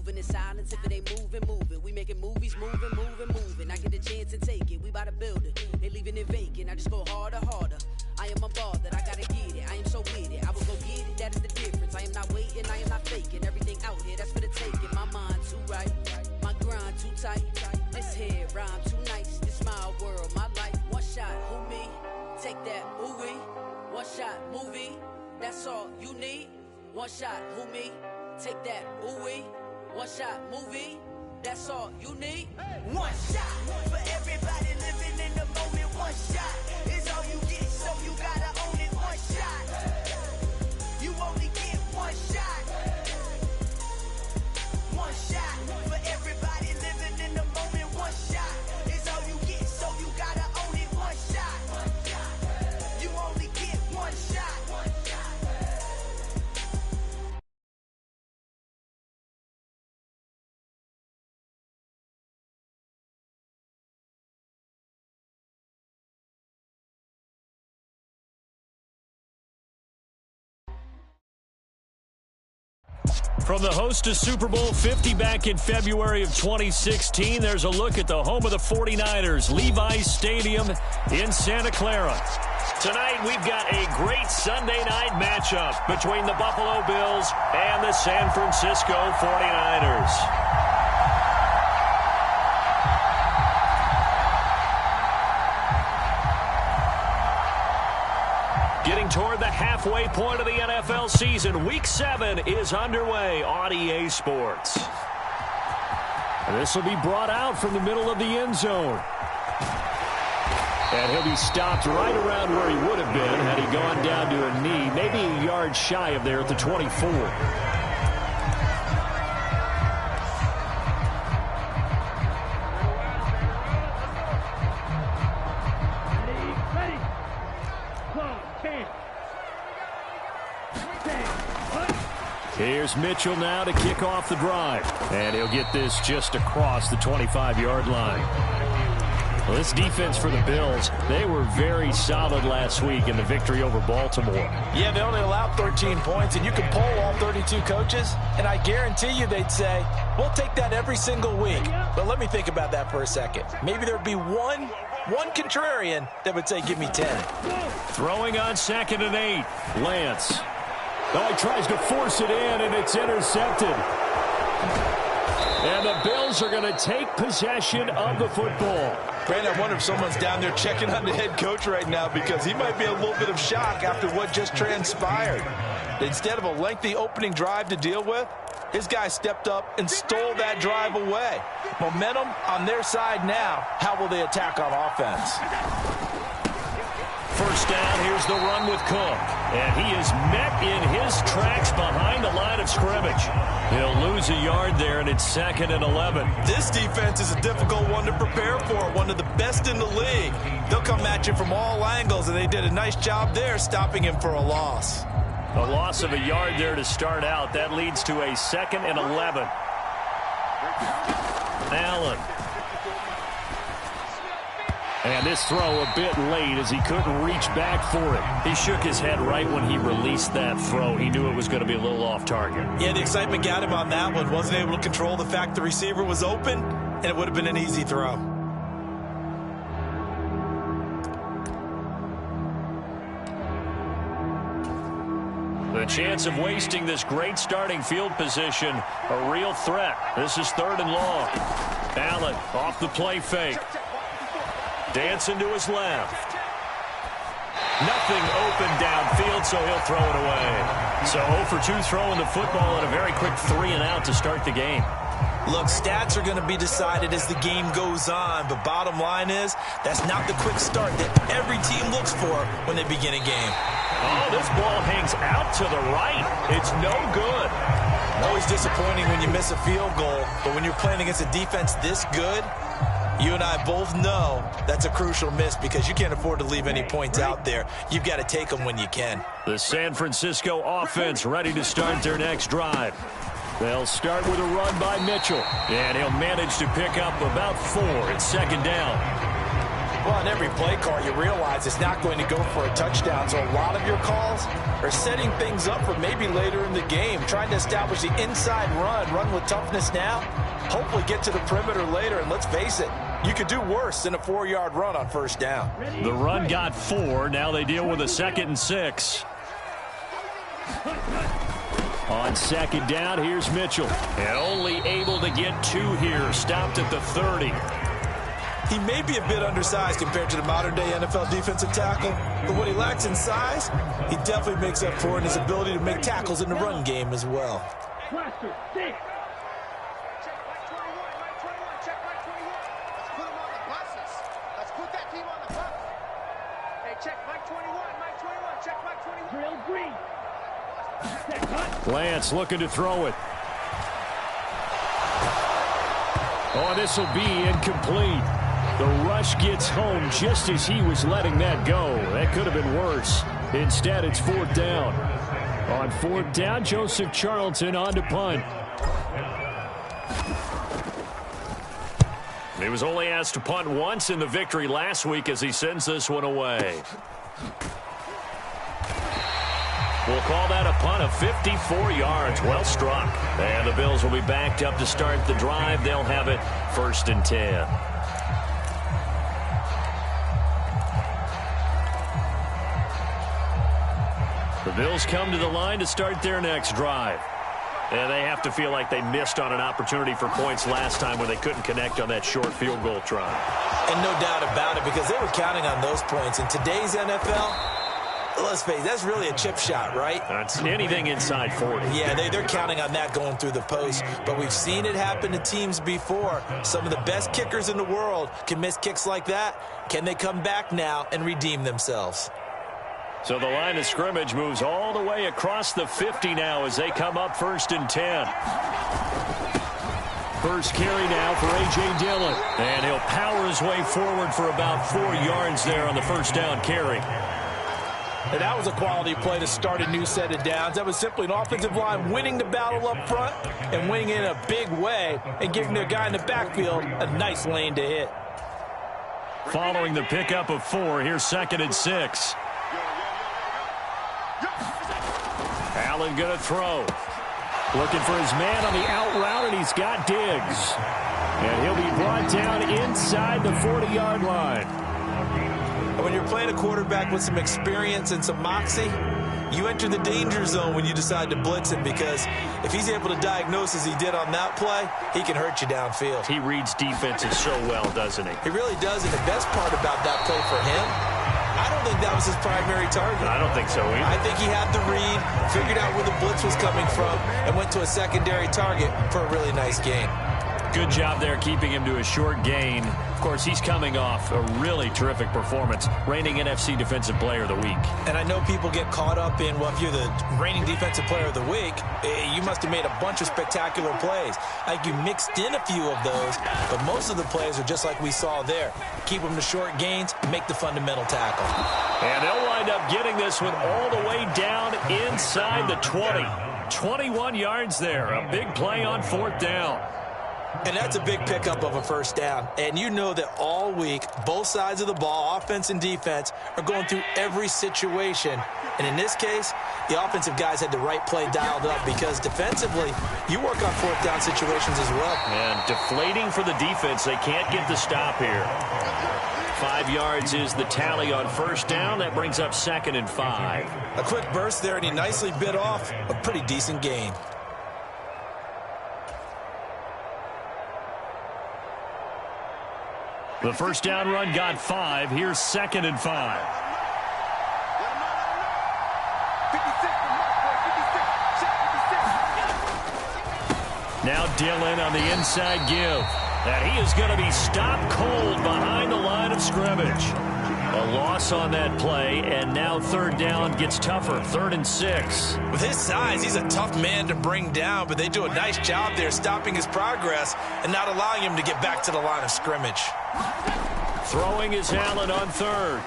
moving in silence. If it ain't moving, move it. We making movies, moving. I get a chance and take it. We bout to build it. They leaving it vacant. I just go harder. I am a ball that I gotta get it. I am so with it. I will go get it. That is the difference. I am not waiting. I am not faking. Everything out here, that's for the taking. My mind too right. My grind too tight. This here rhyme too nice. This my world, my life. One shot, who me? Take that, ooh wee. One shot, movie. That's all you need. One shot, who me? Take that, ooh wee. One shot, movie. That's all you need. One shot for everybody living in the moment. One shot is all you get, so you gotta own it. One shot. You only get one shot. One shot for everybody living in the moment. One shot is all you get, so you gotta own it. One shot. You only get one shot. From the host to Super Bowl 50 back in February of 2016, there's a look at the home of the 49ers, Levi's Stadium in Santa Clara. Tonight, we've got a great Sunday night matchup between the Buffalo Bills and the San Francisco 49ers. Getting toward the halfway point of the NFL season, Week 7 is underway on EA Sports. And this will be brought out from the middle of the end zone. And he'll be stopped right around where he would have been had he gone down to a knee, maybe a yard shy of there at the 24. Here's Mitchell now to kick off the drive. And he'll get this just across the 25-yard line. Well, this defense for the Bills, they were very solid last week in the victory over Baltimore. Yeah, they only allowed 13 points, and you can poll all 32 coaches, and I guarantee you they'd say, we'll take that every single week. But let me think about that for a second. Maybe there'd be one contrarian that would say, give me 10. Throwing on 2nd and 8, Lance. Oh, he tries to force it in, and it's intercepted. And the Bills are going to take possession of the football. Brandon, I wonder if someone's down there checking on the head coach right now because he might be in a little bit of shock after what just transpired. Instead of a lengthy opening drive to deal with, his guy stepped up and stole that drive away. Momentum on their side now. How will they attack on offense? First down, here's the run with Cook. And he is met in his tracks behind the line of scrimmage. He'll lose a yard there, and it's 2nd and 11. This defense is a difficult one to prepare for, one of the best in the league. They'll come at you from all angles, and they did a nice job there stopping him for a loss. A loss of a yard there to start out. That leads to a 2nd and 11. Allen. And this throw a bit late as he couldn't reach back for it. He shook his head right when he released that throw. He knew it was going to be a little off target. Yeah, the excitement got him on that one. Wasn't able to control the fact the receiver was open, and it would have been an easy throw. The chance of wasting this great starting field position, a real threat. This is 3rd and long. Allen off the play fake. Dancing to his left. Nothing open downfield, so he'll throw it away. So 0 for 2 throwing the football and a very quick 3 and out to start the game. Look, stats are going to be decided as the game goes on, but bottom line is that's not the quick start that every team looks for when they begin a game. Oh, this ball hangs out to the right. It's no good. Always disappointing when you miss a field goal, but when you're playing against a defense this good, you and I both know that's a crucial miss because you can't afford to leave any points out there. You've got to take them when you can. The San Francisco offense ready to start their next drive. They'll start with a run by Mitchell, and he'll manage to pick up about 4 at 2nd down. Well, on every play call, you realize it's not going to go for a touchdown. So a lot of your calls are setting things up for maybe later in the game, trying to establish the inside run with toughness now, hopefully get to the perimeter later. And let's face it, you could do worse than a 4-yard run on first down. The run got 4. Now they deal with a 2nd and 6. On 2nd down, here's Mitchell. And only able to get 2 here. Stopped at the 30. He may be a bit undersized compared to the modern-day NFL defensive tackle, but what he lacks in size, he definitely makes up for in his ability to make tackles in the run game as well. Lance looking to throw it. Oh, this will be incomplete. The rush gets home just as he was letting that go. That could have been worse. Instead, it's 4th down. On 4th down, Joseph Charlton on to punt. He was only asked to punt once in the victory last week as he sends this one away. We'll call that a punt of 54 yards. Well struck. And the Bills will be backed up to start the drive. They'll have it 1st and 10. The Bills come to the line to start their next drive. And they have to feel like they missed on an opportunity for points last time when they couldn't connect on that short field goal try. And no doubt about it, because they were counting on those points. In today's NFL, let's face it, that's really a chip shot, right? That's anything inside 40. Yeah, they're counting on that going through the post. But we've seen it happen to teams before. Some of the best kickers in the world can miss kicks like that. Can they come back now and redeem themselves? So the line of scrimmage moves all the way across the 50 now as they come up 1st and 10. First carry now for A.J. Dillon. And he'll power his way forward for about 4 yards there on the first down carry. And that was a quality play to start a new set of downs. That was simply an offensive line winning the battle up front and winning it in a big way and giving their guy in the backfield a nice lane to hit. Following the pickup of 4, here's 2nd and 6. Allen going to throw. Looking for his man on the out route, and he's got Diggs. And he'll be brought down inside the 40-yard line. When you're playing a quarterback with some experience and some moxie, you enter the danger zone when you decide to blitz him, because if he's able to diagnose as he did on that play, he can hurt you downfield. He reads defenses so well, doesn't he? He really does, and the best part about that play for him, I don't think that was his primary target. I don't think so either. I think he had the read, figured out where the blitz was coming from, and went to a secondary target for a really nice gain. Good job there keeping him to a short gain. Of course, he's coming off a really terrific performance, reigning NFC Defensive Player of the Week. And I know people get caught up in, well, if you're the reigning Defensive Player of the Week, you must have made a bunch of spectacular plays. I think you mixed in a few of those, but most of the plays are just like we saw there. Keep them to short gains, make the fundamental tackle. And they'll wind up getting this one all the way down inside the 20. 21 yards there. A big play on 4th down. And that's a big pickup of a first down. And you know that all week, both sides of the ball, offense and defense, are going through every situation. And in this case, the offensive guys had the right play dialed up, because defensively, you work on 4th down situations as well. And deflating for the defense. They can't get the stop here. 5 yards is the tally on 1st down. That brings up 2nd and 5. A quick burst there, and he nicely bit off a pretty decent gain. The first down run got 5. Here's 2nd and 5. Now Dillon on the inside give. And he is going to be stopped cold behind the line of scrimmage. A loss on that play, and now 3rd down gets tougher. 3rd and 6. With his size, he's a tough man to bring down, but they do a nice job there stopping his progress and not allowing him to get back to the line of scrimmage. Throwing is Allen on 3rd.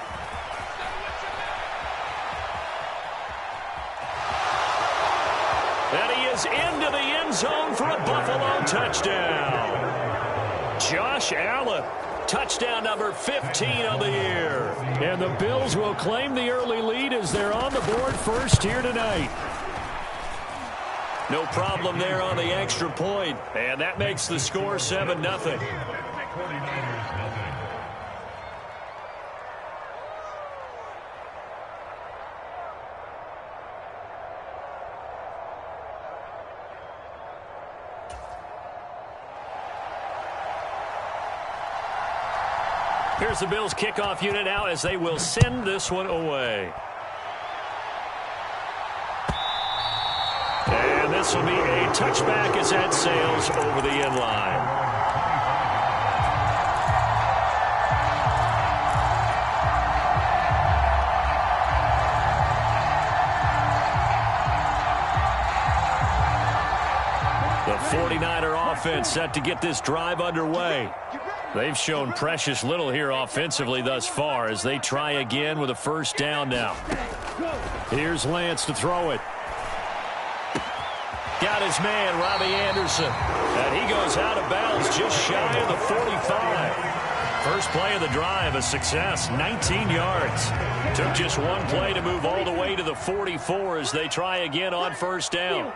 And he is into the end zone for a Buffalo touchdown. Josh Allen Touchdown number 15 on the year. And the Bills will claim the early lead as they're on the board first here tonight. No problem there on the extra point. And that makes the score 7-0. Here's the Bills kickoff unit now as they will send this one away. And this will be a touchback as that sails over the end line. The 49er offense set to get this drive underway. They've shown precious little here offensively thus far as they try again with a first down now. Here's Lance to throw it. Got his man, Robbie Anderson. And he goes out of bounds just shy of the 45. First play of the drive, a success, 19 yards. Took just one play to move all the way to the 44 as they try again on first down.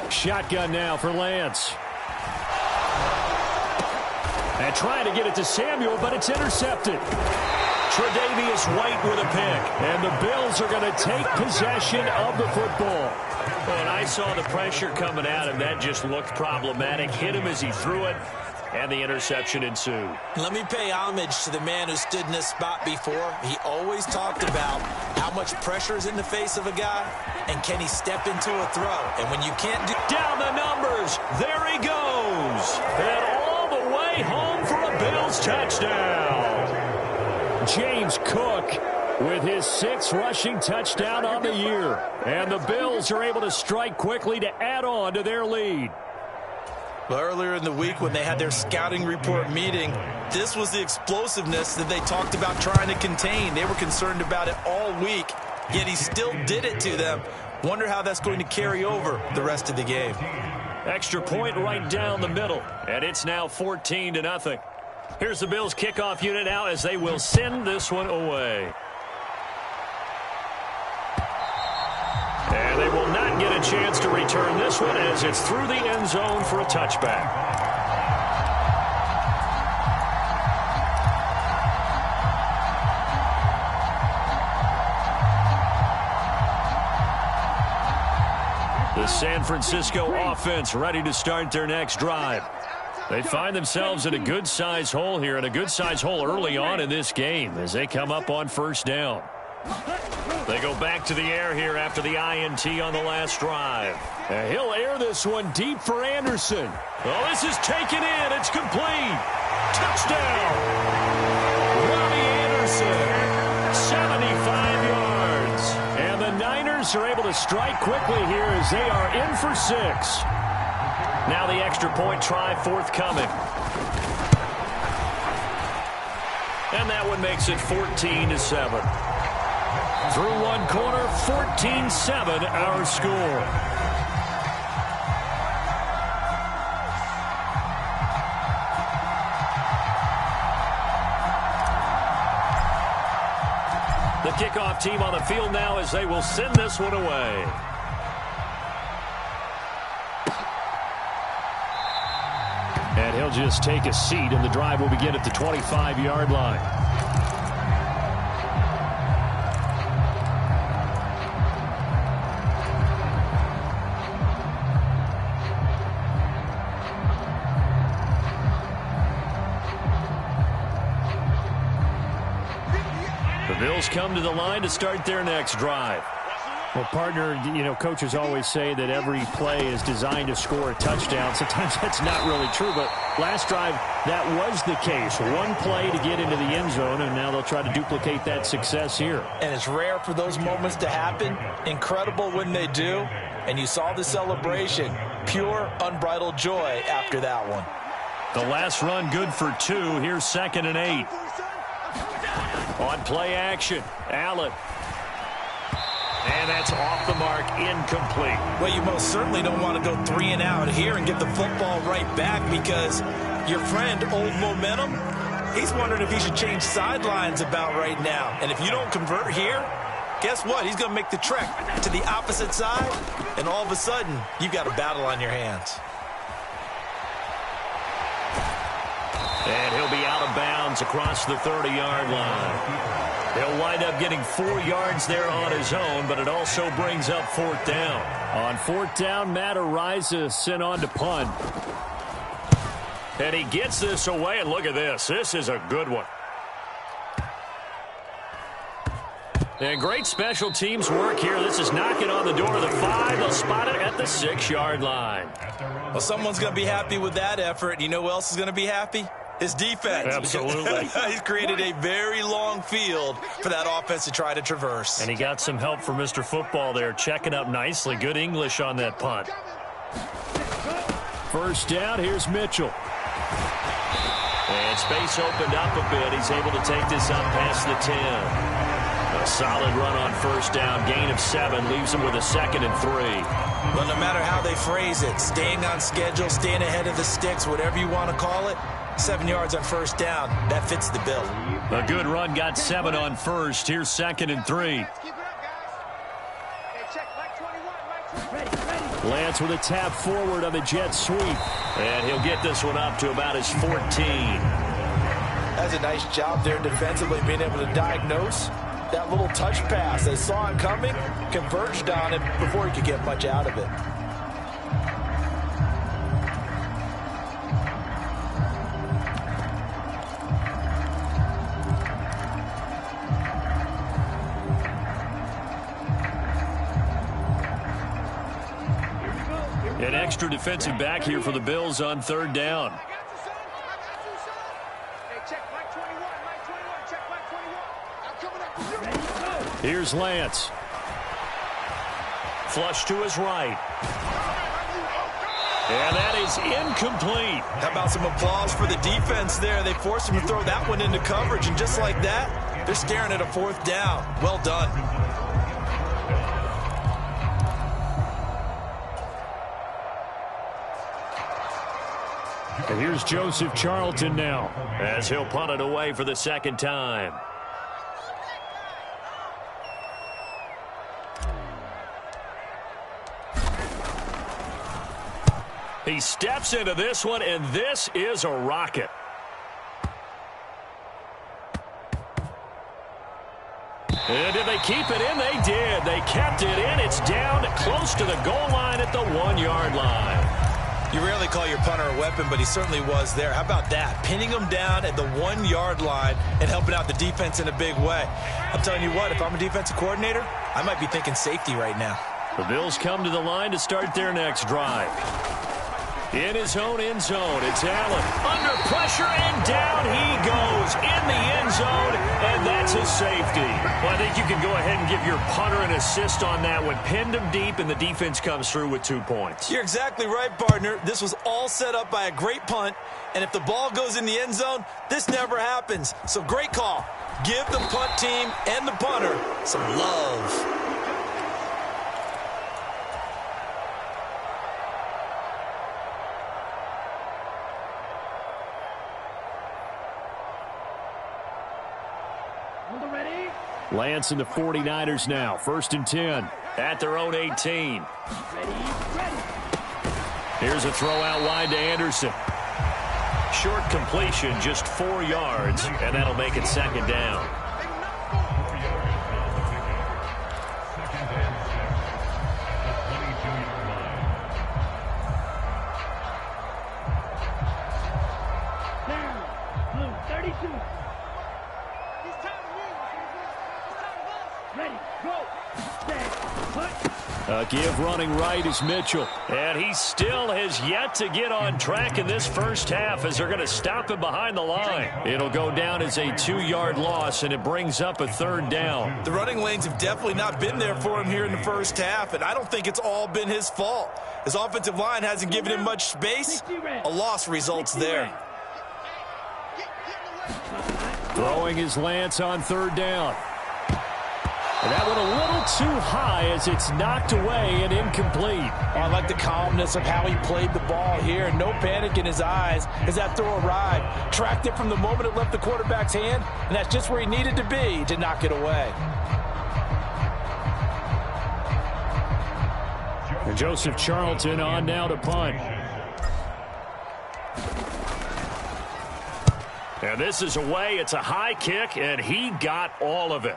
Shotgun now for Lance. And trying to get it to Samuel, but it's intercepted. Tre'Davious White with a pick. And the Bills are going to take possession of the football. When I saw the pressure coming at him, that just looked problematic. Hit him as he threw it, and the interception ensued. Let me pay homage to the man who stood in this spot before. He always talked about how much pressure is in the face of a guy, and can he step into a throw. And when you can't do... Down the numbers. There he goes. And all the way home for a Bills touchdown. James Cook with his 6th rushing touchdown on the year. And the Bills are able to strike quickly to add on to their lead. Well, earlier in the week when they had their scouting report meeting, this was the explosiveness that they talked about trying to contain. They were concerned about it all week, yet he still did it to them. Wonder how that's going to carry over the rest of the game. Extra point right down the middle, and it's now 14-0. Here's the Bills kickoff unit now as they will send this one away. And they will not get a chance to return this one as it's through the end zone for a touchback. The San Francisco offense ready to start their next drive. They find themselves in a good-sized hole here, and a good-sized hole early on in this game as they come up on first down. They go back to the air here after the INT on the last drive. And he'll air this one deep for Anderson. Oh, this is taken in. It's complete. Touchdown. Robbie Anderson, 75 yards. And the Niners are able to strike quickly here as they are in for 6. Now the extra point try forthcoming. And that one makes it 14-7. Through one quarter, 14-7 our score. The kickoff team on the field now as they will send this one away. And he'll just take a seat, and the drive will begin at the 25-yard line. The Bills come to the line to start their next drive. Well, partner, coaches always say that every play is designed to score a touchdown. Sometimes that's not really true, but last drive, that was the case. One play to get into the end zone, and now they'll try to duplicate that success here. And it's rare for those moments to happen. Incredible when they do. And you saw the celebration. Pure, unbridled joy after that one. The last run good for 2. Here's 2nd and 8. On play action, Allen. And that's off the mark, incomplete. Well, you most certainly don't want to go 3 and out here and get the football right back, because Your friend, Old Momentum, he's wondering if he should change sidelines about right now. And if you don't convert here, guess what? He's going to make the trek to the opposite side, and all of a sudden, you've got a battle on your hands. And he'll be out of bounds across the 30-yard line. He'll wind up getting 4 yards there on his own, but it also brings up 4th down. On 4th down, Matt Araiza sent on to punt. And he gets this away, and look at this. This is a good one. And great special teams work here. This is knocking on the door of the 5. They'll spot it at the 6-yard line. Well, someone's going to be happy with that effort. You know who else is going to be happy? His defense. Absolutely. He's created a very long field for that offense to try to traverse. And he got some help from Mr. Football there, checking up nicely. Good English on that punt. 1st down, here's Mitchell. And space opened up a bit. He's able to take this up past the 10. A solid run on 1st down. Gain of 7 leaves him with a 2nd and 3. Well, no matter how they phrase it, staying on schedule, staying ahead of the sticks, whatever you want to call it, 7 yards on 1st down. That fits the bill. A good run, got 7 on 1st. Here's 2nd and 3. Lance with a tap forward on the jet sweep. And he'll get this one up to about his 14. That's a nice job there defensively, being able to diagnose that little touch pass. They saw it coming, converged on it before he could get much out of it. An extra defensive back here for the Bills on 3rd down. Here's Lance. Flush to his right. And that is incomplete. How about some applause for the defense there? They forced him to throw that one into coverage, and just like that, they're staring at a 4th down. Well done. And here's Joseph Charlton now, as he'll punt it away for the 2nd time. He steps into this one, and this is a rocket. And did they keep it in? They did. They kept it in. It's down close to the goal line at the 1-yard line. You rarely call your punter a weapon, but he certainly was there. How about that? Pinning him down at the 1-yard line and helping out the defense in a big way. I'm telling you what, if I'm a defensive coordinator, I might be thinking safety right now. The Bills come to the line to start their next drive. In his own end zone, it's Allen. Under pressure, and down he goes in the end zone, and that's his safety. Well, I think you can go ahead and give your punter an assist on that one. Pinned him deep, and the defense comes through with 2 points. You're exactly right, partner. This was all set up by a great punt, and if the ball goes in the end zone, this never happens. So great call. Give the punt team and the punter some love. Lance and the 49ers now. 1st and 10. At their own 18. Here's a throw out wide to Anderson. Short completion, just 4 yards, and that'll make it 2nd down. Give running right is Mitchell. And he still has yet to get on track in this first half as they're going to stop him behind the line. It'll go down as a 2-yard loss, and it brings up a 3rd down. The running lanes have definitely not been there for him here in the first half, and I don't think it's all been his fault. His offensive line hasn't given him much space. A loss results there. Throwing is Lance on 3rd down. And that went a little too high as it's knocked away and incomplete. Oh, I like the calmness of how he played the ball here. No panic in his eyes as that throw arrived. Tracked it from the moment it left the quarterback's hand, and that's just where he needed to be to knock it away. And Joseph Charlton on now to punt. And this is away. It's a high kick, and he got all of it.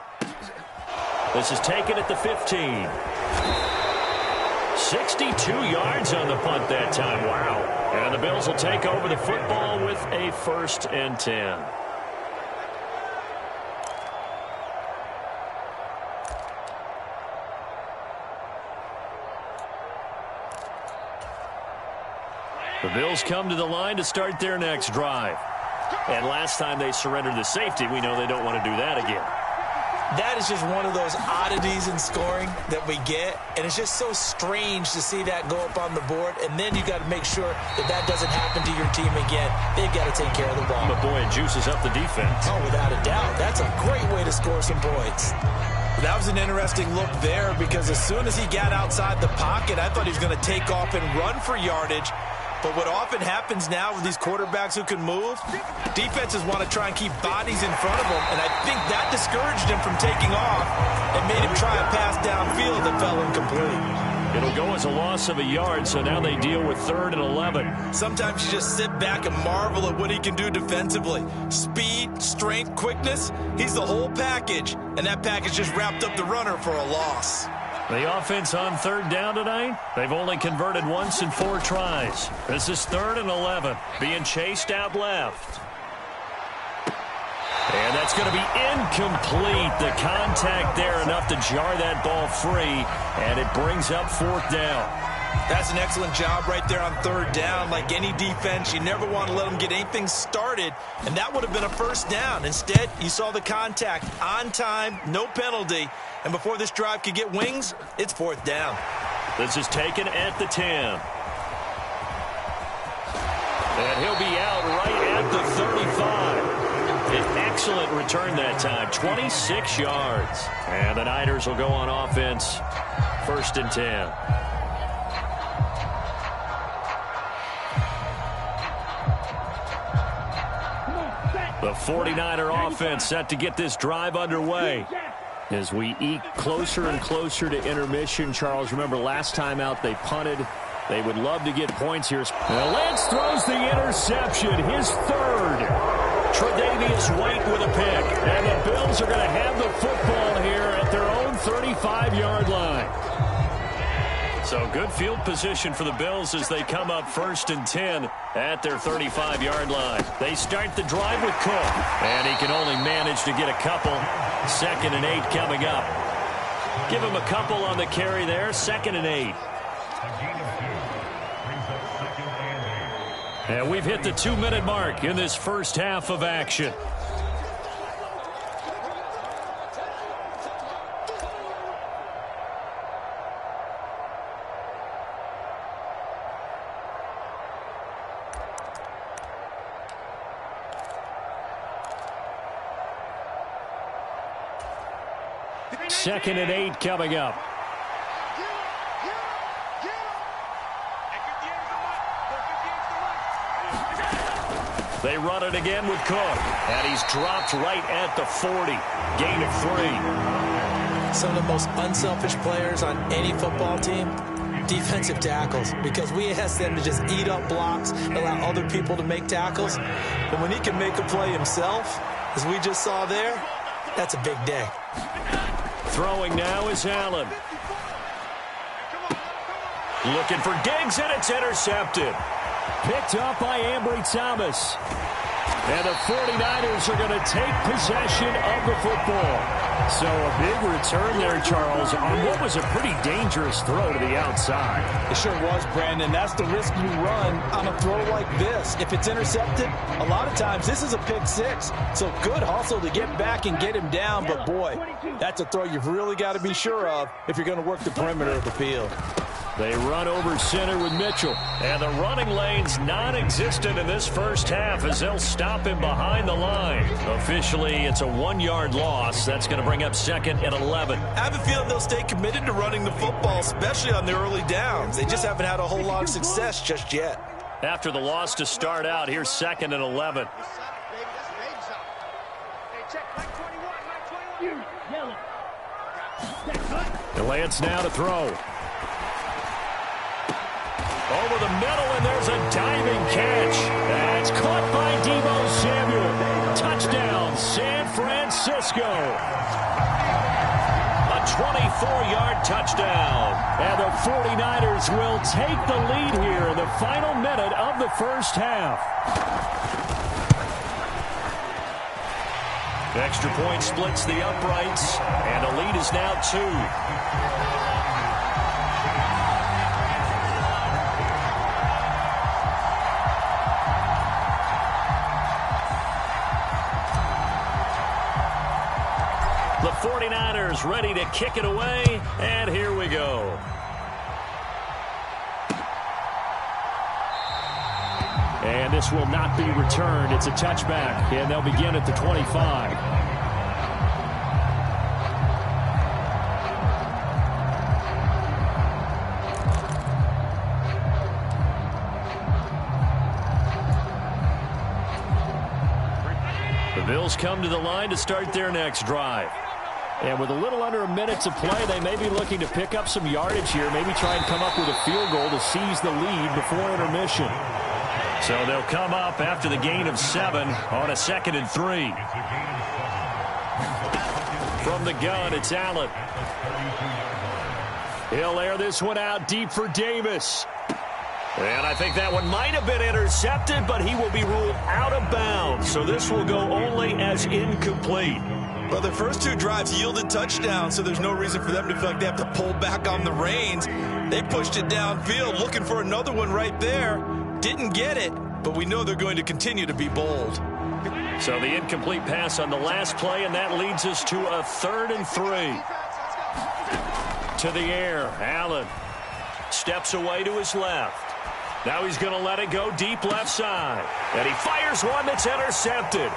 This is taken at the 15. 62 yards on the punt that time. Wow. And the Bills will take over the football with a 1st and 10. The Bills come to the line to start their next drive. And last time they surrendered the safety, we know they don't want to do that again. That is just one of those oddities in scoring that we get, and it's just so strange to see that go up on the board, and then you got to make sure that that doesn't happen to your team again. They've got to take care of the ball. But boy, it juices up the defense. Oh, without a doubt. That's a great way to score some points. That was an interesting look there because as soon as he got outside the pocket, I thought he was going to take off and run for yardage. But what often happens now with these quarterbacks who can move, defenses want to try and keep bodies in front of them, and I think that discouraged him from taking off and made him try a pass downfield that fell incomplete. It'll go as a loss of a yard, so now they deal with 3rd and 11. Sometimes you just sit back and marvel at what he can do defensively. Speed, strength, quickness, he's the whole package, and that package just wrapped up the runner for a loss. The offense on 3rd down tonight, they've only converted once in 4 tries. This is 3rd and 11, being chased out left. And that's going to be incomplete. The contact there enough to jar that ball free, and it brings up 4th down. That's an excellent job right there on 3rd down. Like any defense, you never want to let them get anything started, and that would have been a 1st down. Instead, you saw the contact on time, no penalty, and before this drive could get wings, it's 4th down. This is taken at the 10. And he'll be out right at the 35. An excellent return that time, 26 yards. And the Niners will go on offense, 1st and 10. The 49er offense set to get this drive underway. As we eke closer and closer to intermission, Charles, remember last time out they punted. They would love to get points here. Now Lance throws the interception, his 3rd. Tre'Davious White with a pick. And the Bills are going to have the football here at their own 35-yard line. So good field position for the Bills as they come up 1st and 10 at their 35-yard line. They start the drive with Cook, and he can only manage to get a couple. 2nd and 8 coming up. Give him a couple on the carry there. 2nd and 8. And we've hit the 2-minute mark in this first half of action. Second and 8 coming up. They run it again with Cook. And he's dropped right at the 40. Gain of 3. Some of the most unselfish players on any football team, defensive tackles, because we ask them to just eat up blocks, allow other people to make tackles. But when he can make a play himself, as we just saw there, that's a big day. Throwing now is Allen. Looking for Diggs, and it's intercepted. Picked up by Ambry Thomas. And the 49ers are going to take possession of the football. So a big return there, Charles, on what was a pretty dangerous throw to the outside. It sure was, Brandon. That's the risk you run on a throw like this. If it's intercepted, a lot of times this is a pick 6. So good hustle to get back and get him down. But, boy, that's a throw you've really got to be sure of if you're going to work the perimeter of the field. They run over center with Mitchell. And the running lane's non-existent in this first half as they'll stop him behind the line. Officially, it's a 1-yard loss. That's going to bring up 2nd and 11. I have a feeling they'll stay committed to running the football, especially on the early downs. They just haven't had a whole lot of success just yet. After the loss to start out, here's 2nd and 11. The Lance now to throw. Over the middle, and there's a diving catch. That's caught by Deebo Samuel. Touchdown, San Francisco. A 24-yard touchdown. And the 49ers will take the lead here in the final minute of the first half. Extra point splits the uprights, and the lead is now 2. The 49ers ready to kick it away, and here we go. And this will not be returned. It's a touchback, and they'll begin at the 25. The Bills come to the line to start their next drive. And with a little under a minute to play, they may be looking to pick up some yardage here, maybe try and come up with a field goal to seize the lead before intermission. So they'll come up after the gain of 7 on a 2nd and 3. From the gun, it's Allen. He'll air this one out deep for Davis. And I think that one might have been intercepted, but he will be ruled out of bounds. So this will go only as incomplete. Well, the first 2 drives yielded touchdowns, so there's no reason for them to feel like they have to pull back on the reins. They pushed it downfield, looking for another one right there. Didn't get it, but we know they're going to continue to be bold. So the incomplete pass on the last play, and that leads us to a 3rd and 3. To the air, Allen steps away to his left. Now he's going to let it go deep left side. And he fires one that's intercepted.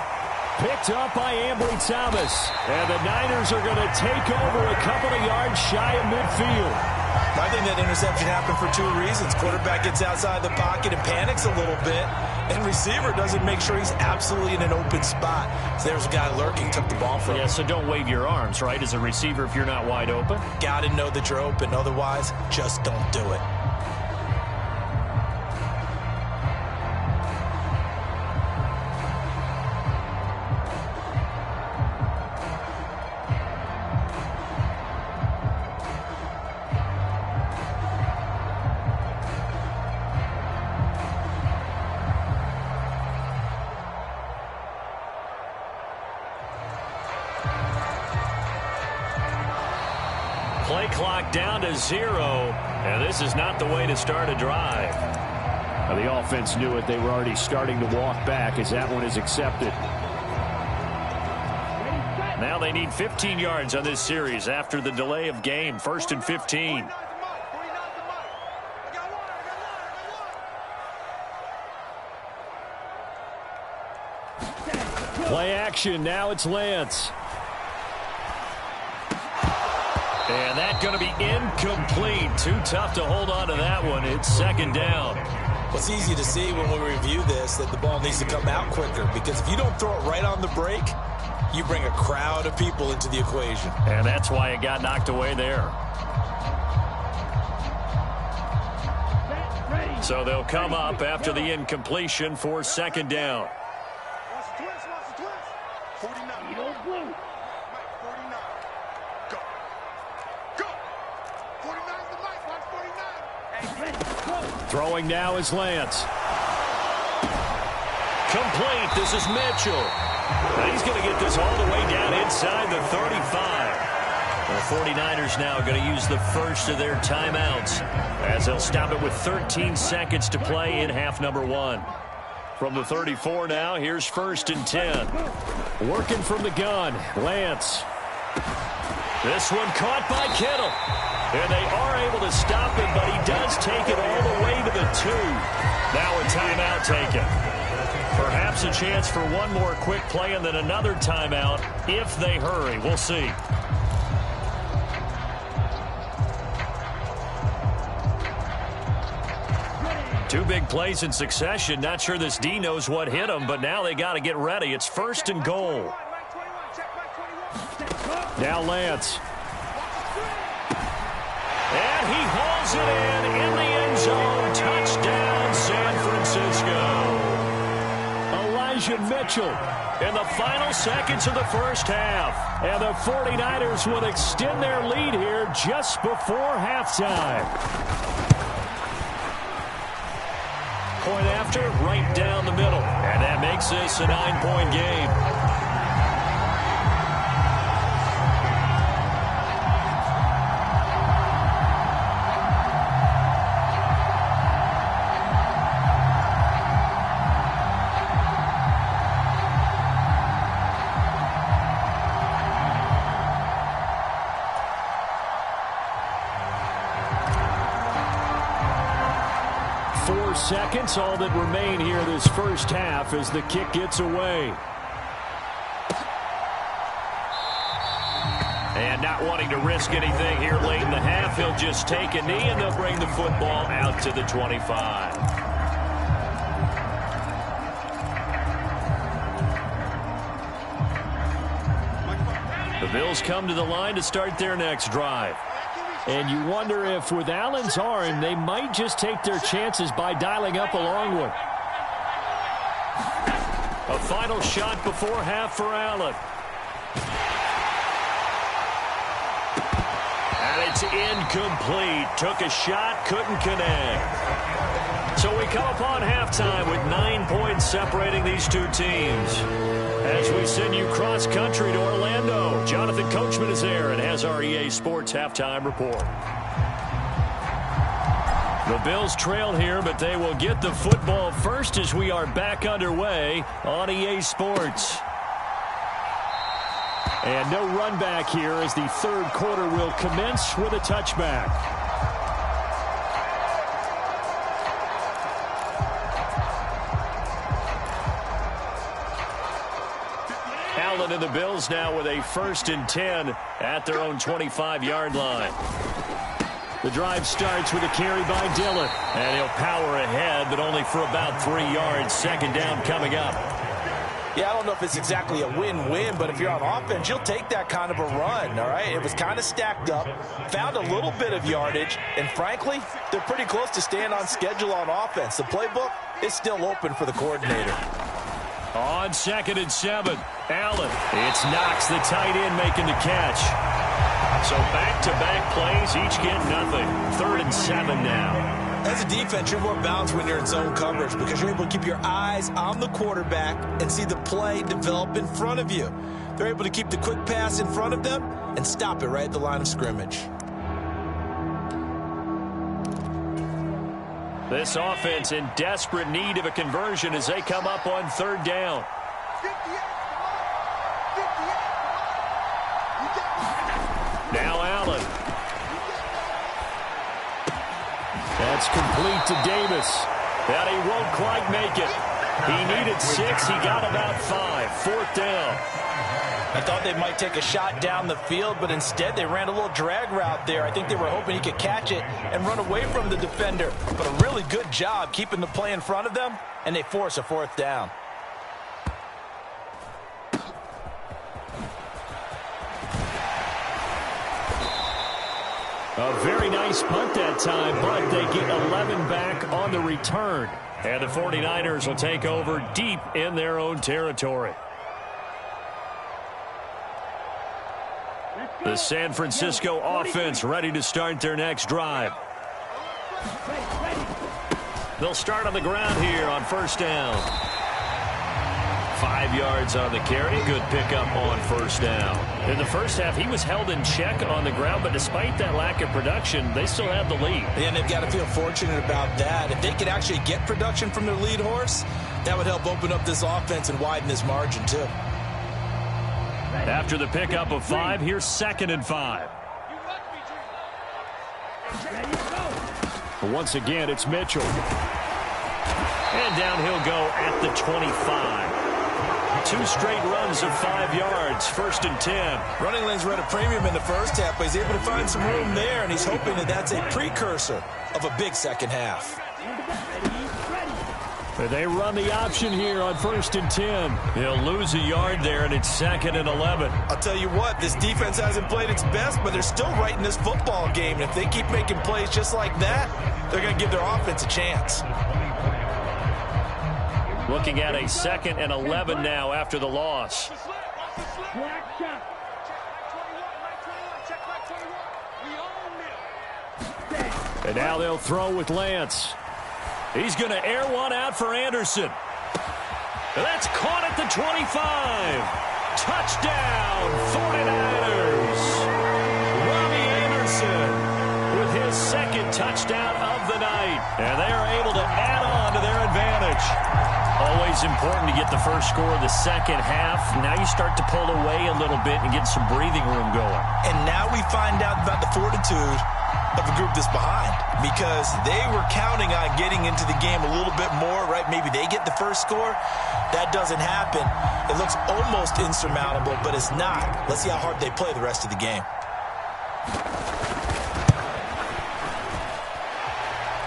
Picked up by Ambry Thomas. And the Niners are going to take over a couple of yards shy of midfield. I think that interception happened for 2 reasons. Quarterback gets outside the pocket and panics a little bit. And receiver doesn't make sure he's absolutely in an open spot. So there's a guy lurking, took the ball from him. Yeah, so don't wave your arms, right, as a receiver if you're not wide open. Got to know that you're open. Otherwise, just don't do it. Play clock down to 0, and this is not the way to start a drive. Now, the offense knew it. They were already starting to walk back as that one is accepted. Now they need 15 yards on this series after the delay of game. 1st and 15. Play action. Now it's Lance. And that's going to be incomplete. Too tough to hold on to that one. It's 2nd down. Well, it's easy to see when we review this that the ball needs to come out quicker, because if you don't throw it right on the break, you bring a crowd of people into the equation. And that's why it got knocked away there. So they'll come up after the incompletion for 2nd down. Throwing now is Lance. Complete. This is Mitchell. Now he's going to get this all the way down inside the 35. The 49ers now going to use the first of their timeouts as they'll stop it with 13 seconds to play in half number 1. From the 34 now, here's 1st and 10. Working from the gun, Lance. This one caught by Kittle. And they are able to stop him, but he does take it all the way to the 2. Now a timeout taken. Perhaps a chance for one more quick play and then another timeout if they hurry. We'll see. Two big plays in succession. Not sure this D knows what hit him, but now they got to get ready. It's 1st and goal. Now Lance. And he hauls it in the end zone. Touchdown, San Francisco. Elijah Mitchell In the final seconds of the first half. And the 49ers will extend their lead here just before halftime. Point after, right down the middle. And that makes this a 9-point game. Seconds, all that remain here this first half as the kick gets away. And not wanting to risk anything here late in the half, he'll just take a knee and they'll bring the football out to the 25. The Bills come to the line to start their next drive. And you wonder if with Allen's arm, they might just take their chances by dialing up a long one. A final shot before half for Allen. And it's incomplete. Took a shot, couldn't connect. So we come upon halftime with 9 points separating these two teams. As we send you cross-country to Orlando, Jonathan Coachman is there and has our EA Sports halftime report. The Bills trail here, but they will get the football first as we are back underway on EA Sports. And no run back here as the third quarter will commence with a touchback. Allen and the Bills now with a 1st and 10 at their own 25-yard line. The drive starts with a carry by Dillon. And he'll power ahead, but only for about 3 yards. 2nd down coming up. Yeah, I don't know if it's exactly a win-win, but if you're on offense, you'll take that kind of a run, all right? It was kind of stacked up, found a little bit of yardage, and frankly, they're pretty close to staying on schedule on offense. The playbook is still open for the coordinator. On 2nd and 7, Allen. It's Knox, the tight end, making the catch. So back-to-back plays, each get nothing. 3rd and 7 now. As a defense, you're more balanced when you're in zone coverage because you're able to keep your eyes on the quarterback and see the play develop in front of you. They're able to keep the quick pass in front of them and stop it right at the line of scrimmage. This offense in desperate need of a conversion as they come up on 3rd down. Now Allen. That's complete to Davis. And he won't quite make it. He needed 6. He got about 5. 4th down. I thought they might take a shot down the field, but instead they ran a little drag route there. I think they were hoping he could catch it and run away from the defender. But a really good job keeping the play in front of them, and they force a 4th down. A very nice punt that time, but they get 11 back on the return. And the 49ers will take over deep in their own territory. The San Francisco offense ready to start their next drive. They'll start on the ground here on 1st down. 5 yards on the carry. Good pickup on 1st down. In the first half, he was held in check on the ground, but despite that lack of production, they still have the lead. And they've got to feel fortunate about that. If they could actually get production from their lead horse, that would help open up this offense and widen this margin too. After the pickup of 5, here's 2nd and 5. Once again, it's Mitchell. And down he'll go at the 25. 2 straight runs of 5 yards, 1st and 10. Running lanes were at a premium in the first half, but he's able to find some room there, and he's hoping that that's a precursor of a big second half. They run the option here on 1st and 10. He'll lose a yard there, and it's 2nd and 11. I'll tell you what, this defense hasn't played its best, but they're still right in this football game. And if they keep making plays just like that, they're going to give their offense a chance. Looking at a 2nd and 11 now after the loss. And now they'll throw with Lance. He's going to air one out for Anderson. That's caught at the 25. Touchdown, 49ers. Robbie Anderson with his 2nd touchdown of the night. And they are able to add on to their advantage. Always important to get the first score of the second half. Now you start to pull away a little bit and get some breathing room going. And now we find out about the fortitude of the group that's behind, because they were counting on getting into the game a little bit more, right? Maybe they get the first score. That doesn't happen. It looks almost insurmountable, but it's not. Let's see how hard they play the rest of the game.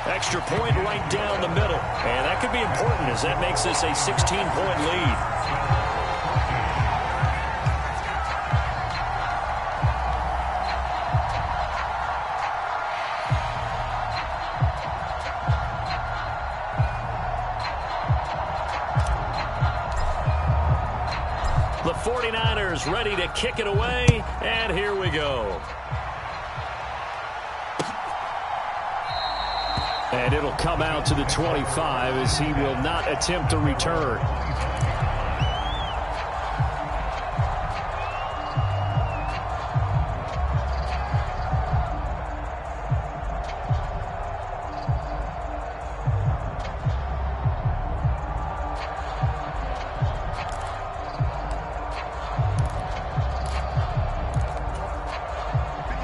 Extra point right down the middle. And that could be important, as that makes this a 16-point lead. The 49ers ready to kick it away, and here we go. And it'll come out to the 25 as he will not attempt to return.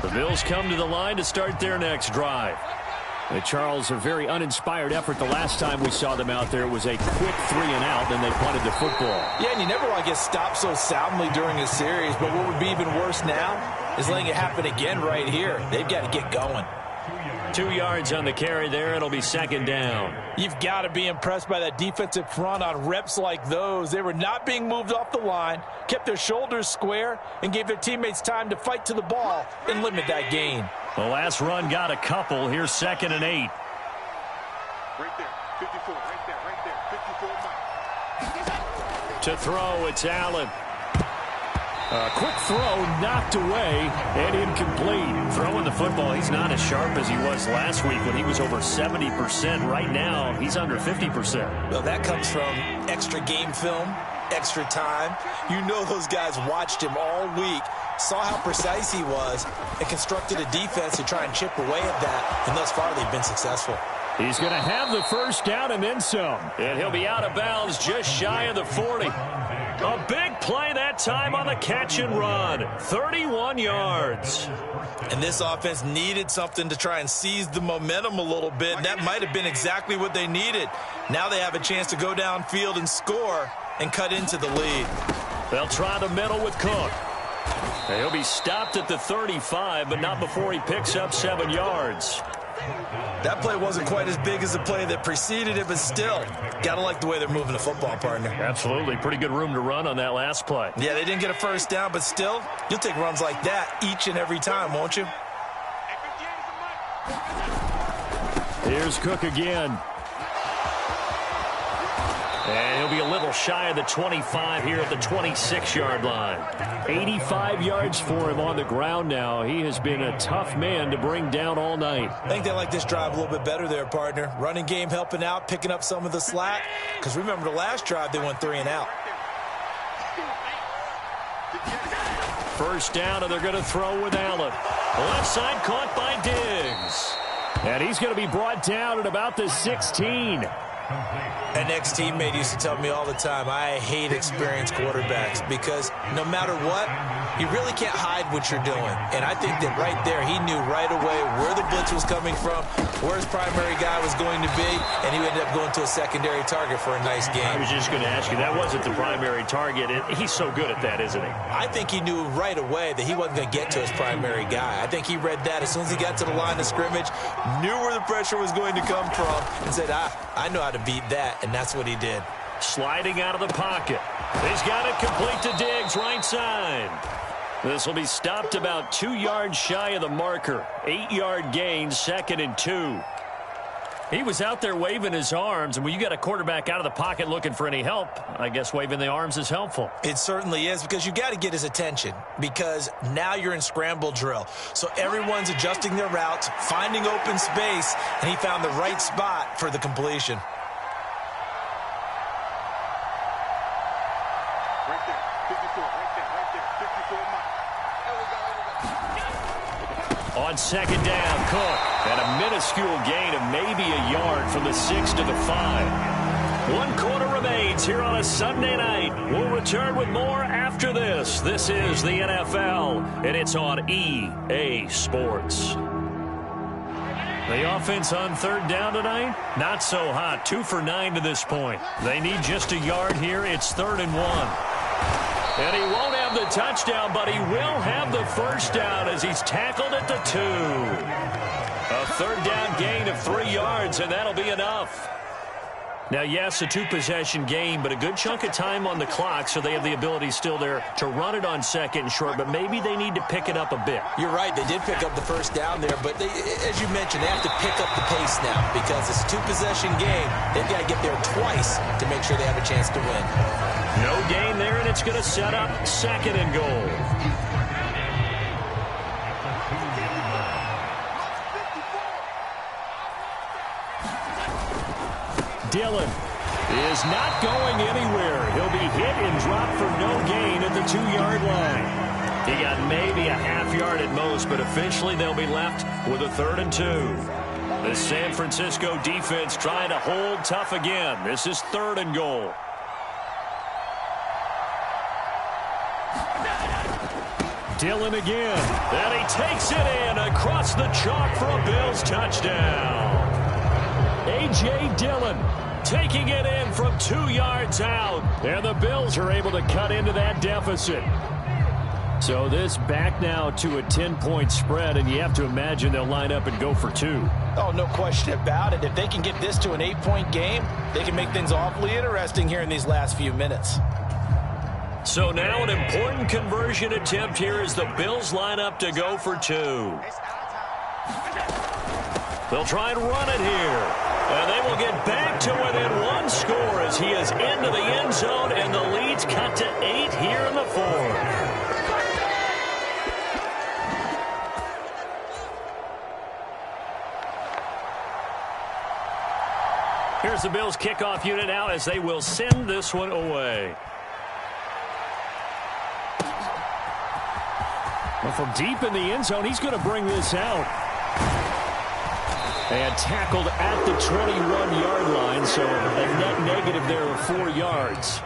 The Bills come to the line to start their next drive. Charles, a very uninspired effort the last time we saw them out there. It was a quick 3 and out, then they punted the football. Yeah, and you never want to get stopped so soundly during a series, but what would be even worse now is letting it happen again right here. They've got to get going. 2 yards on the carry there. It'll be 2nd down. You've got to be impressed by that defensive front on reps like those. They were not being moved off the line, kept their shoulders square, and gave their teammates time to fight to the ball and limit that gain. The last run got a couple. Here's 2nd and 8. Right there, 54, right there, 54. To throw, it's Allen. A quick throw knocked away and incomplete. Throwing the football, he's not as sharp as he was last week when he was over 70%. Right now, he's under 50%. Well, that comes from extra game film, extra time. You know those guys watched him all week, saw how precise he was, and constructed a defense to try and chip away at that. And thus far, they've been successful. He's going to have the first down and then some. And he'll be out of bounds just shy of the 40. A big play that time on the catch and run. 31 yards. And this offense needed something to try and seize the momentum a little bit. And that might have been exactly what they needed. Now they have a chance to go downfield and score and cut into the lead. They'll try the middle with Cook. He'll be stopped at the 35, but not before he picks up 7 yards. That play wasn't quite as big as the play that preceded it, but still, got to like the way they're moving the football, partner. Absolutely. Pretty good room to run on that last play. Yeah, they didn't get a first down, but still, you'll take runs like that each and every time, won't you? Here's Cook again. And he'll be a little shy of the 25 here at the 26-yard line. 85 yards for him on the ground now. He has been a tough man to bring down all night. I think they like this drive a little bit better there, partner. Running game helping out, picking up some of the slack. Because remember the last drive, they went 3 and out. First down, and they're going to throw with Allen. Left side caught by Diggs. And he's going to be brought down at about the 16. An ex-teammate used to tell me all the time, I hate experienced quarterbacks because no matter what, you really can't hide what you're doing. And I think that right there, he knew right away where the blitz was coming from, where his primary guy was going to be, and he ended up going to a secondary target for a nice game. I was just going to ask you, that wasn't the primary target. He's so good at that, isn't he? I think he knew right away that he wasn't going to get to his primary guy. I think he read that as soon as he got to the line of scrimmage, knew where the pressure was going to come from, and said, I know how to beat that, and that's what he did. Sliding out of the pocket. He's got it complete to Diggs, right side. This will be stopped about 2 yards shy of the marker. 8-yard gain, 2nd and 2. He was out there waving his arms, and when you got a quarterback out of the pocket looking for any help, I guess waving the arms is helpful. It certainly is, because you got to get his attention, because now you're in scramble drill. So everyone's adjusting their routes, finding open space, and he found the right spot for the completion. Right there. 54. Right there. 54 mark. On 2nd down, Cook. And a minuscule gain of maybe a yard from the 6 to the 5. 1 quarter remains here on a Sunday night. We'll return with more after this. This is the NFL, and it's on EA Sports. The offense on 3rd down tonight, not so hot. 2 for 9 to this point. They need just a yard here. It's 3rd and 1. And he won't have the touchdown, but he will have the first down as he's tackled at the 2. A 3rd down gain of 3 yards, and that'll be enough. Now, yes, a 2-possession game, but a good chunk of time on the clock, so they have the ability still there to run it on 2nd and short, but maybe they need to pick it up a bit. You're right. They did pick up the first down there, but they, as you mentioned, they have to pick up the pace now because it's a 2-possession game. They've got to get there twice to make sure they have a chance to win. No gain there, and it's going to set up 2nd and goal. Dillon is not going anywhere. He'll be hit and dropped for no gain at the 2-yard line. He got maybe a half yard at most, but officially they'll be left with a 3rd and 2. The San Francisco defense trying to hold tough again. This is 3rd and goal. Dillon again, and he takes it in across the chalk for a Bills touchdown. A.J. Dillon taking it in from 2 yards out, and the Bills are able to cut into that deficit. So this back now to a 10-point spread, and you have to imagine they'll line up and go for 2. Oh, no question about it. If they can get this to an 8-point game, they can make things awfully interesting here in these last few minutes. So now an important conversion attempt here as the Bills line up to go for 2. They'll try and run it here. And they will get back to within 1 score as he is into the end zone, and the lead's cut to 8 here in the 4th. Here's the Bills kickoff unit out as they will send this one away. Well, from deep in the end zone, he's going to bring this out. And tackled at the 21-yard line, so a net negative there of 4 yards.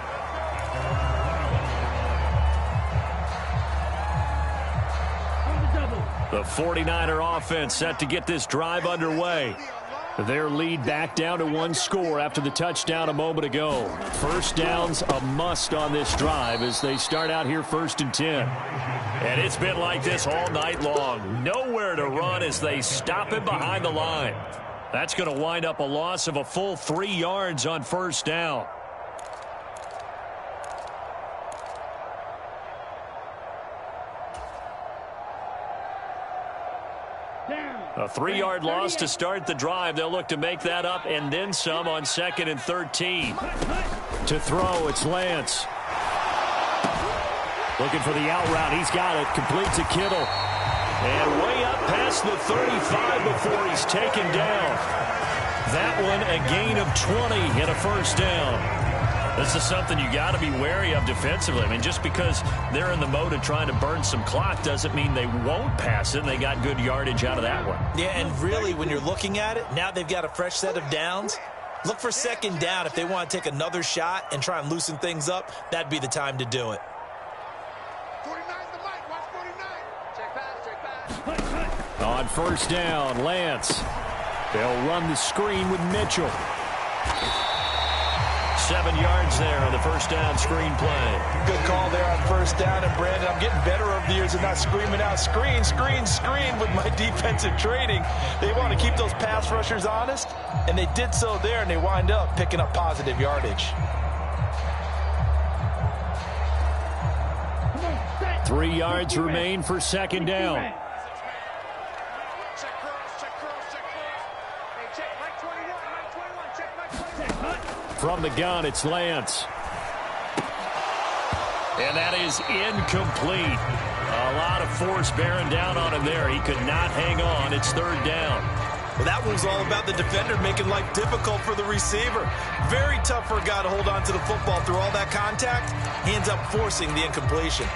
The 49er offense set to get this drive underway. Their lead back down to 1 score after the touchdown a moment ago. First down's a must on this drive as they start out here 1st and 10. And it's been like this all night long. Nowhere to run as they stop him behind the line. That's going to wind up a loss of a full 3 yards on 1st down. A 3-yard loss to start the drive. They'll look to make that up and then some on 2nd and 13. To throw, it's Lance. Looking for the out route. He's got it. Complete to Kittle. And way up past the 35 before he's taken down. That one a gain of 20 and a 1st down. This is something you got to be wary of defensively. I mean, just because they're in the mode of trying to burn some clock doesn't mean they won't pass it, and they got good yardage out of that one. Yeah, and really, when you're looking at it, now they've got a fresh set of downs. Look for second down. If they want to take another shot and try and loosen things up, that'd be the time to do it. 49's the mic. Watch 49. Check pass. On first down, Lance. They'll run the screen with Mitchell. 7 yards there on the first down screen play. Good call there on first down. And, Brandon, I'm getting better over the years and not screaming out screen, screen, screen with my defensive training. They want to keep those pass rushers honest, and they did so there, and they wind up picking up positive yardage. 3 yards remain for second down. Check cross, check cross, check cross. Hey, check Mike 21, Mike 21, check Mike 21. From the gun, it's Lance. And that is incomplete. A lot of force bearing down on him there. He could not hang on. It's third down. Well, that one's all about the defender making life difficult for the receiver. Very tough for a guy to hold on to the football through all that contact. He ends up forcing the incompletion.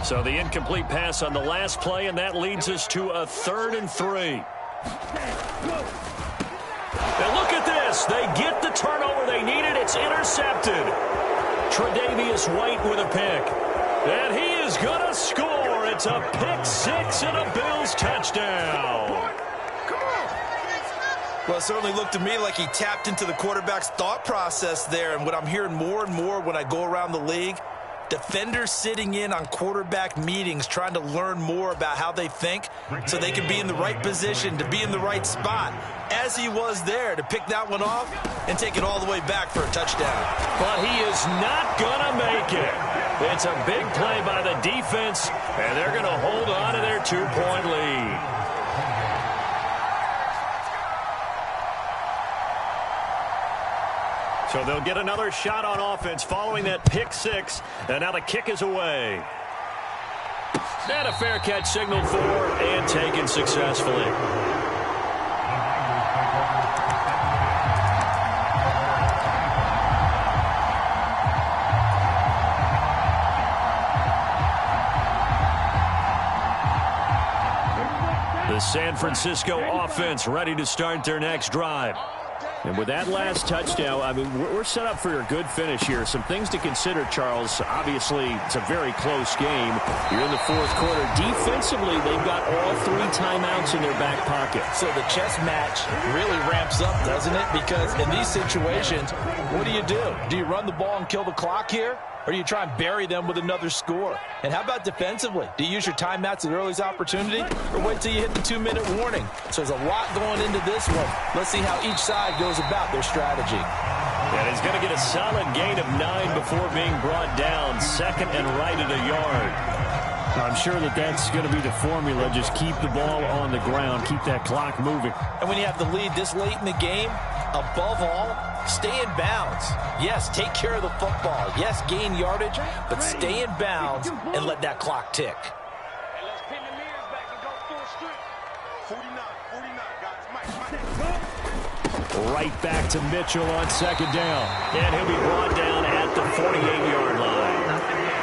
So the incomplete pass on the last play, and that leads us to a 3rd and 3. And look at this. They get the turnover they needed. It's intercepted. Tre'Davious White with a pick. And he is going to score. It's a pick 6 and a Bills touchdown. Well, it certainly looked to me like he tapped into the quarterback's thought process there. And what I'm hearing more and more when I go around the league, defenders sitting in on quarterback meetings trying to learn more about how they think so they can be in the right position to be in the right spot, as he was there to pick that one off and take it all the way back for a touchdown. But he is not going to make it. It's a big play by the defense, and they're going to hold on to their 2-point lead. So they'll get another shot on offense following that pick 6, and now the kick is away. And a fair catch signaled for and taken successfully. The San Francisco offense ready to start their next drive. And with that last touchdown, I mean, we're set up for a good finish here. Some things to consider, Charles. Obviously, it's a very close game. You're in the 4th quarter. Defensively, they've got all 3 timeouts in their back pocket. So the chess match really ramps up, doesn't it? Because in these situations, what do? Do you run the ball and kill the clock here? Or do you try and bury them with another score? And how about defensively? Do you use your timeouts at earliest opportunity? Or wait till you hit the 2-minute warning? So there's a lot going into this one. Let's see how each side goes about their strategy. And he's going to get a solid gain of 9 before being brought down. 2nd and right at a yard. I'm sure that's going to be the formula. Just keep the ball on the ground. Keep that clock moving. And when you have the lead this late in the game, above all, stay in bounds. Yes, take care of the football. Yes, gain yardage, but stay in bounds and let that clock tick. Hey, let's pin the mirrors back and go full strip. 49, guys. Mike. Right back to Mitchell on second down. And he'll be brought down at the 48-yard line.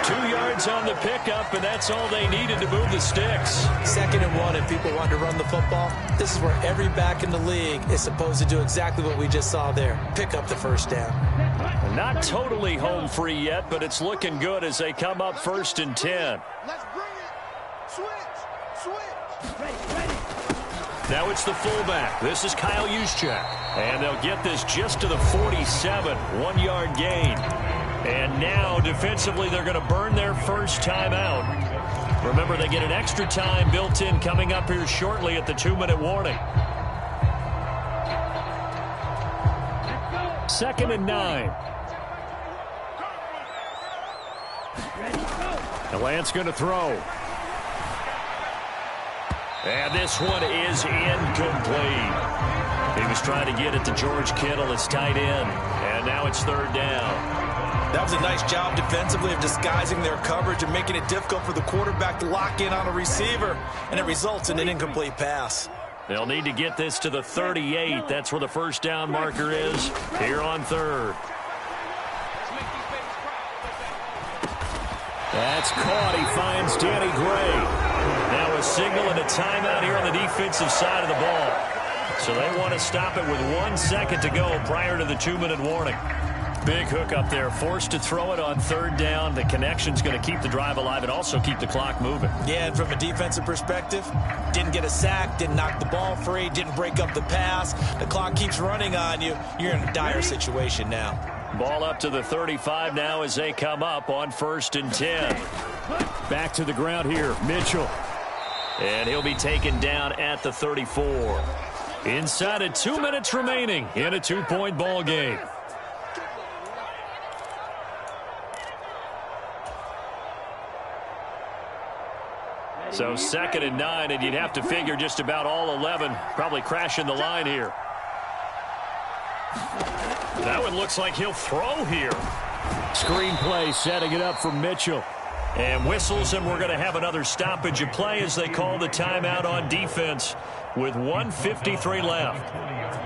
2 yards on the pickup, and that's all they needed to move the sticks. 2nd and 1, and people want to run the football. This is where every back in the league is supposed to do exactly what we just saw there. Pick up the first down. Not totally home free yet, but it's looking good as they come up 1st and 10. Let's bring it. Switch. Now it's the fullback. This is Kyle Juszczyk. And they'll get this just to the 47. 1-yard gain. And now, defensively, they're going to burn their first timeout. Remember, they get an extra time built in coming up here shortly at the 2-minute warning. 2nd and 9. And Lance going to throw. And this one is incomplete. He was trying to get it to George Kittle, his tight end. And now it's 3rd down. That was a nice job defensively of disguising their coverage and making it difficult for the quarterback to lock in on a receiver, and it results in an incomplete pass. They'll need to get this to the 38. That's where the first down marker is here on third. That's caught. He finds Danny Gray. Now a signal and a timeout here on the defensive side of the ball. So they want to stop it with 1 second to go prior to the 2-minute warning. Big hook up there, forced to throw it on third down. The connection's going to keep the drive alive and also keep the clock moving. Yeah, and from a defensive perspective, didn't get a sack, didn't knock the ball free, didn't break up the pass. The clock keeps running on you. You're in a dire situation now. Ball up to the 35 now as they come up on 1st and 10. Back to the ground here, Mitchell. And he'll be taken down at the 34. Inside of 2 minutes remaining in a 2-point ball game. So 2nd and 9, and you'd have to figure just about all 11 probably crashing the line here. That one looks like he'll throw here. Screenplay setting it up for Mitchell. And whistles, and we're going to have another stoppage of play as they call the timeout on defense with 1:53 left.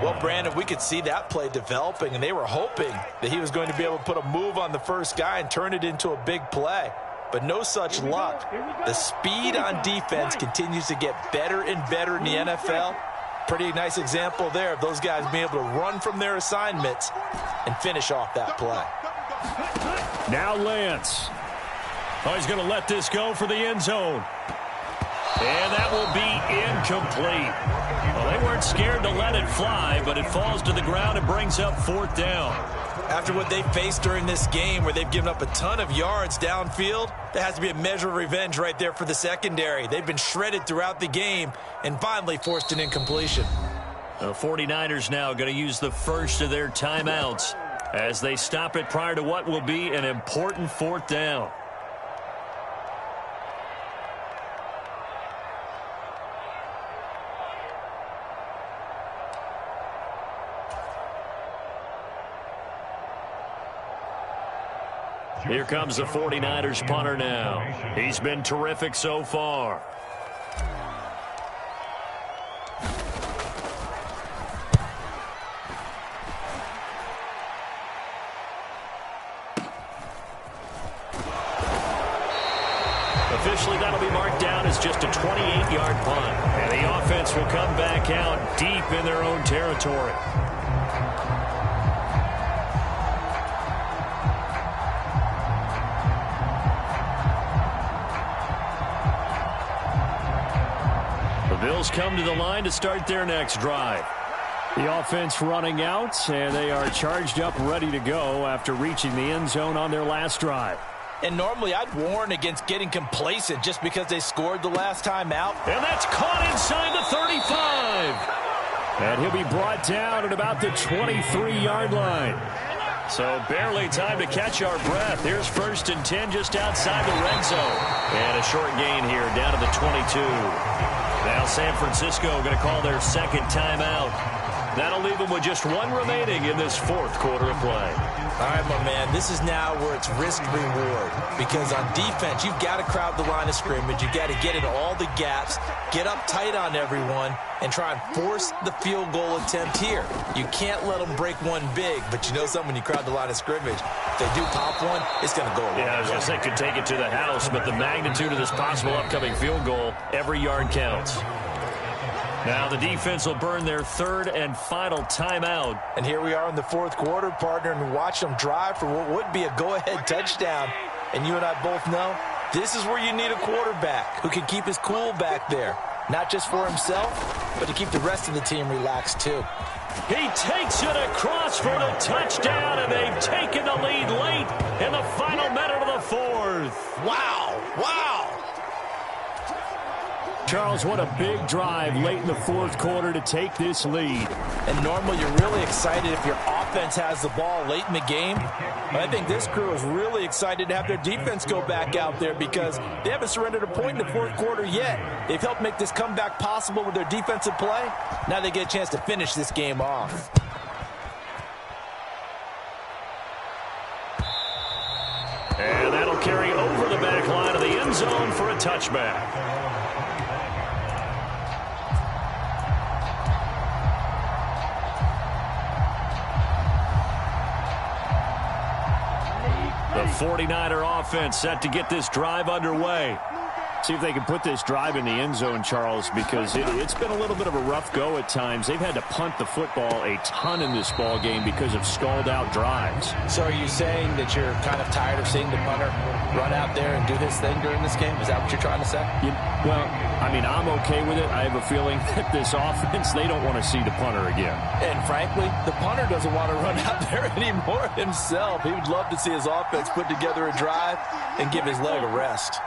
Well, Brandon, we could see that play developing, and they were hoping that he was going to be able to put a move on the first guy and turn it into a big play. But no such luck. The speed on defense continues to get better and better in the NFL. Pretty nice example there of those guys being able to run from their assignments and finish off that play. Now Lance. Oh, he's going to let this go for the end zone. And that will be incomplete. Well, they weren't scared to let it fly, but it falls to the ground and brings up 4th down. After what they faced during this game where they've given up a ton of yards downfield, there has to be a measure of revenge right there for the secondary. They've been shredded throughout the game and finally forced an incompletion. The 49ers now going to use the first of their timeouts as they stop it prior to what will be an important 4th down. Here comes the 49ers punter now. He's been terrific so far. Officially, that'll be marked down as just a 28-yard punt. And the offense will come back out deep in their own territory. Bills come to the line to start their next drive. The offense running out, and they are charged up, ready to go after reaching the end zone on their last drive. And normally I'd warn against getting complacent just because they scored the last time out. And that's caught inside the 35. And he'll be brought down at about the 23-yard line. So barely time to catch our breath. Here's 1st and 10 just outside the red zone. And a short gain here down to the 22. Now San Francisco going to call their 2nd timeout. That'll leave them with just 1 remaining in this 4th quarter of play. All right, my man, this is now where it's risk-reward. Because on defense, you've got to crowd the line of scrimmage. You've got to get into all the gaps, get up tight on everyone, and try and force the field goal attempt here. You can't let them break one big, but you know something, when you crowd the line of scrimmage, if they do pop one, it's going to go away. Yeah, I was going to say could take it to the house, but the magnitude of this possible upcoming field goal, every yard counts. Now the defense will burn their 3rd and final timeout. And here we are in the 4th quarter, partner, and watch them drive for what would be a go-ahead touchdown. And you and I both know this is where you need a quarterback who can keep his cool back there. Not just for himself, but to keep the rest of the team relaxed too. He takes it across for the touchdown, and they've taken the lead late in the final minute of the 4th. Wow, wow. Charles, what a big drive late in the 4th quarter to take this lead. And normally you're really excited if your offense has the ball late in the game. But I think this crew is really excited to have their defense go back out there because they haven't surrendered a point in the 4th quarter yet. They've helped make this comeback possible with their defensive play. Now they get a chance to finish this game off. And that'll carry over the back line of the end zone for a touchback. The 49er offense set to get this drive underway. See if they can put this drive in the end zone, Charles, because it's been a little bit of a rough go at times. They've had to punt the football a ton in this ball game because of stalled-out drives. So are you saying that you're kind of tired of seeing the punter run out there and do his thing during this game? Is that what you're trying to say? Well, I mean, I'm okay with it. I have a feeling that this offense, they don't want to see the punter again. And frankly, the punter doesn't want to run out there anymore himself. He would love to see his offense put together a drive and give his leg a rest.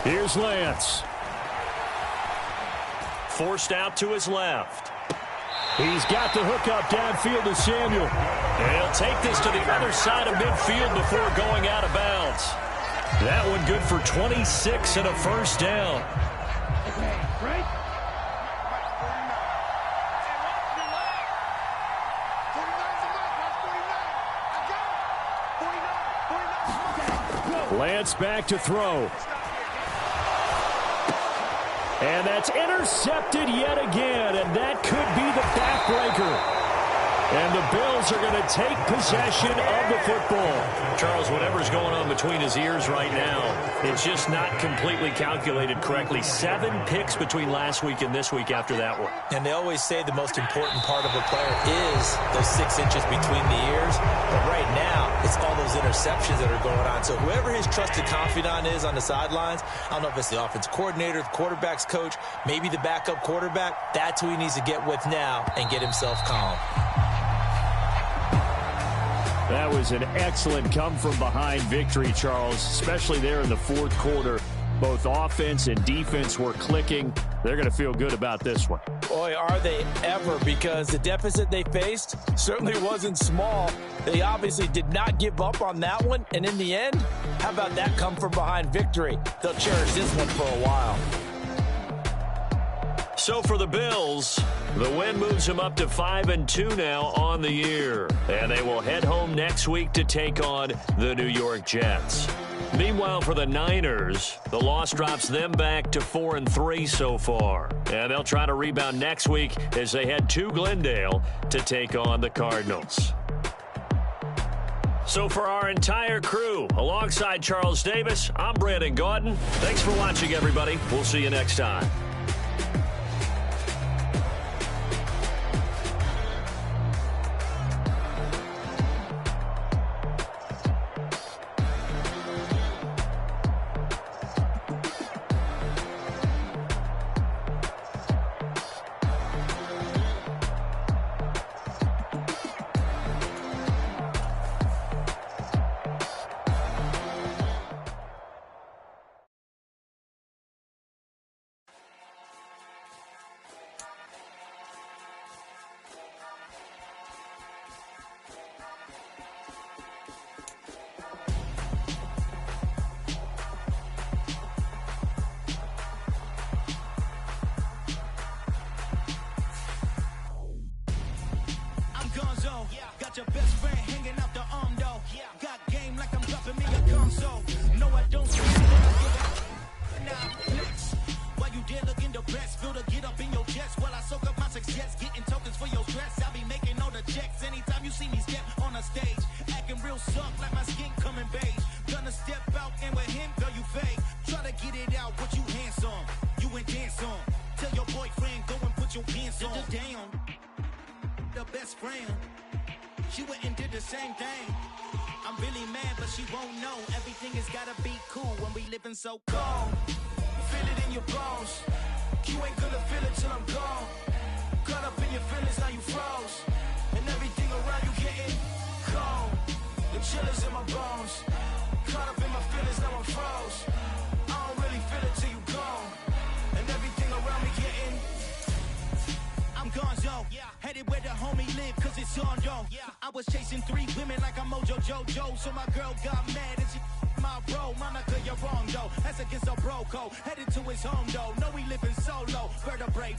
Here's Lance. Forced out to his left. He's got the hook up downfield to Samuel. And he'll take this to the other side of midfield before going out of bounds. That one good for 26 and a first down. Lance back to throw. And that's intercepted yet again, and that could be the backbreaker. And the Bills are going to take possession of the football. Charles, whatever's going on between his ears right now, it's just not completely calculated correctly. 7 picks between last week and this week after that one. And they always say the most important part of a player is those 6 inches between the ears. But right now, it's all those interceptions that are going on. So whoever his trusted confidant is on the sidelines, I don't know if it's the offense coordinator, the quarterback's coach, maybe the backup quarterback, that's who he needs to get with now and get himself calm. That was an excellent come-from-behind victory, Charles, especially there in the fourth quarter. Both offense and defense were clicking. They're going to feel good about this one. Boy, are they ever, because the deficit they faced certainly wasn't small. They obviously did not give up on that one, and in the end, how about that come-from-behind victory? They'll cherish this one for a while. So for the Bills, the win moves them up to 5-2 now on the year. And they will head home next week to take on the New York Jets. Meanwhile, for the Niners, the loss drops them back to 4-3 so far. And they'll try to rebound next week as they head to Glendale to take on the Cardinals. So for our entire crew, alongside Charles Davis, I'm Brandon Gaudin. Thanks for watching, everybody. We'll see you next time. Got your best friend hanging out the arm though. Got game like I'm dropping me a console. No, I don't see now next. While you there looking the best, feel the get up in your chest while I soak up my success, getting tokens for your stress. I be making all the checks anytime you see me step on a stage, acting real suck like my skin coming beige. Gonna step out and with him, girl, you fake. Try to get it out, but you handsome. You and dance on. Tell your boyfriend go and put your pants on. Down, the best friend. She went and did the same thing. I'm really mad, but she won't know. Everything has gotta be cool when we living so cold. Feel it in your bones. You ain't gonna feel it till I'm gone. Caught up in your feelings, now you froze. And everything around you getting cold. The chill is in my bones. Caught up in my feelings, now I'm froze. I don't really feel it till you gone. And everything around me getting I'm gonzo, headed where the homie live, cause it's on, yo. I was chasing 3 women like I'm Mojo Jojo, so my girl got mad and she my road, Monica, you're wrong, though. That's against a bro code. Headed to his home, though. No, he living solo. Vertebrae,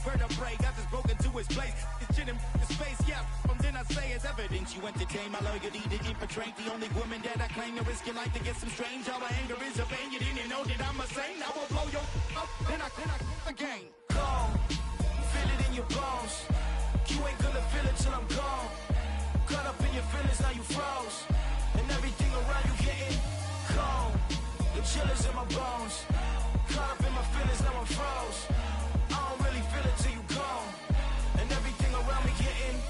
got this broken to his place. It's shit in his face, yeah. From then I say it's evidence. You entertain my loyalty to infiltrate. The only woman that I claim to risk your life to get some strange. All my anger is a pain. You didn't know that I'm a saint. I will blow your up, then I again. Gone, feel it in your bones. You ain't gonna feel it till I'm gone. Caught up in your feelings, now you froze. And everything around you getting cold. The chill is in my bones. Caught up in my feelings, now I'm froze. I don't really feel it till you gone. And everything around me getting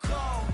cold.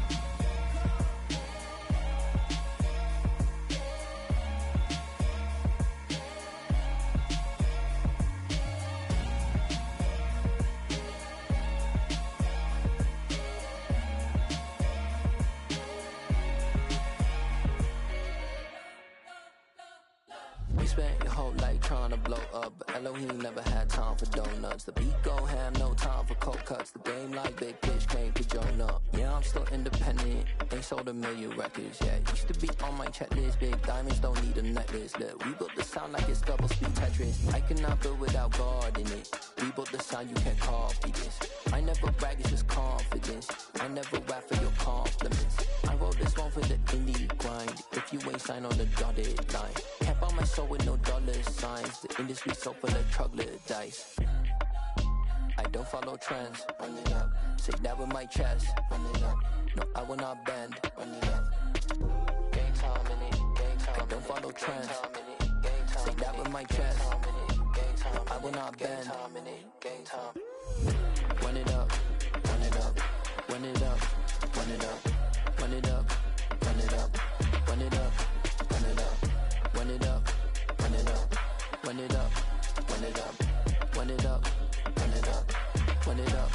Spent your whole life trying to blow up, but Elohim never had time for donuts. The beat go ham, no time for cold cuts. The game like Big Fish came to join up. Yeah, I'm still independent, ain't sold a million records yet. Used to be on my checklist, big diamonds don't need a necklace. Look, we built the sound like it's double speed Tetris. I cannot build without God in it. We built the sound, you can't copy this. I never brag, it's just confidence. I never rap for your compliments. I wrote this one for the indie grind. If you ain't signed on the dotted line, can't buy my soul with no dollar signs. The industry so full of troglodytes. I don't follow trends. Run it up. Say that with my chest. Run it up. No, I will not bend. Run it up. Game time in it. Game time. I don't follow trends. Say that with my chest. No, I will not bend. Game time. Run it up. Run it up. Run it up. Run it up. Run it up. Run it up. Run it up. Run it up. Run it up. Run it up. Run it up. Run it up. Run it up. Run it up. Run it up.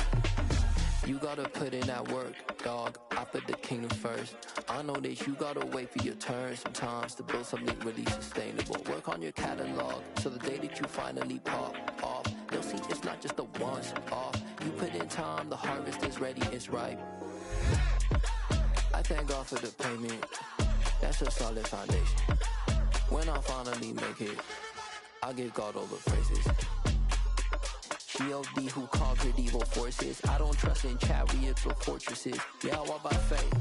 You gotta put in that work, dog. I put the kingdom first. I know that you gotta wait for your turn sometimes to build something really sustainable. Work on your catalog so the day that you finally pop off, you'll see it's not just a once off. You put in time, the harvest is ready, it's ripe. I thank God for the payment. That's a solid foundation. When I finally make it, I'll give God all the praises. G.O.D. who conquered evil forces. I don't trust in chariots or fortresses. Yeah, I walk by faith.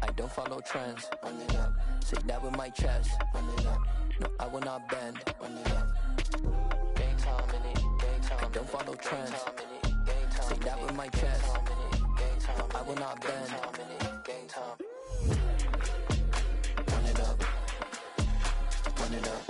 I don't follow trends. Run it up. Say that with my chest. Run it up. No, I will not bend. Run it up. Game time in it. Game time. I don't follow trends. Say that with my chest. No, I will not bend. Game time. Run it up. Run it up.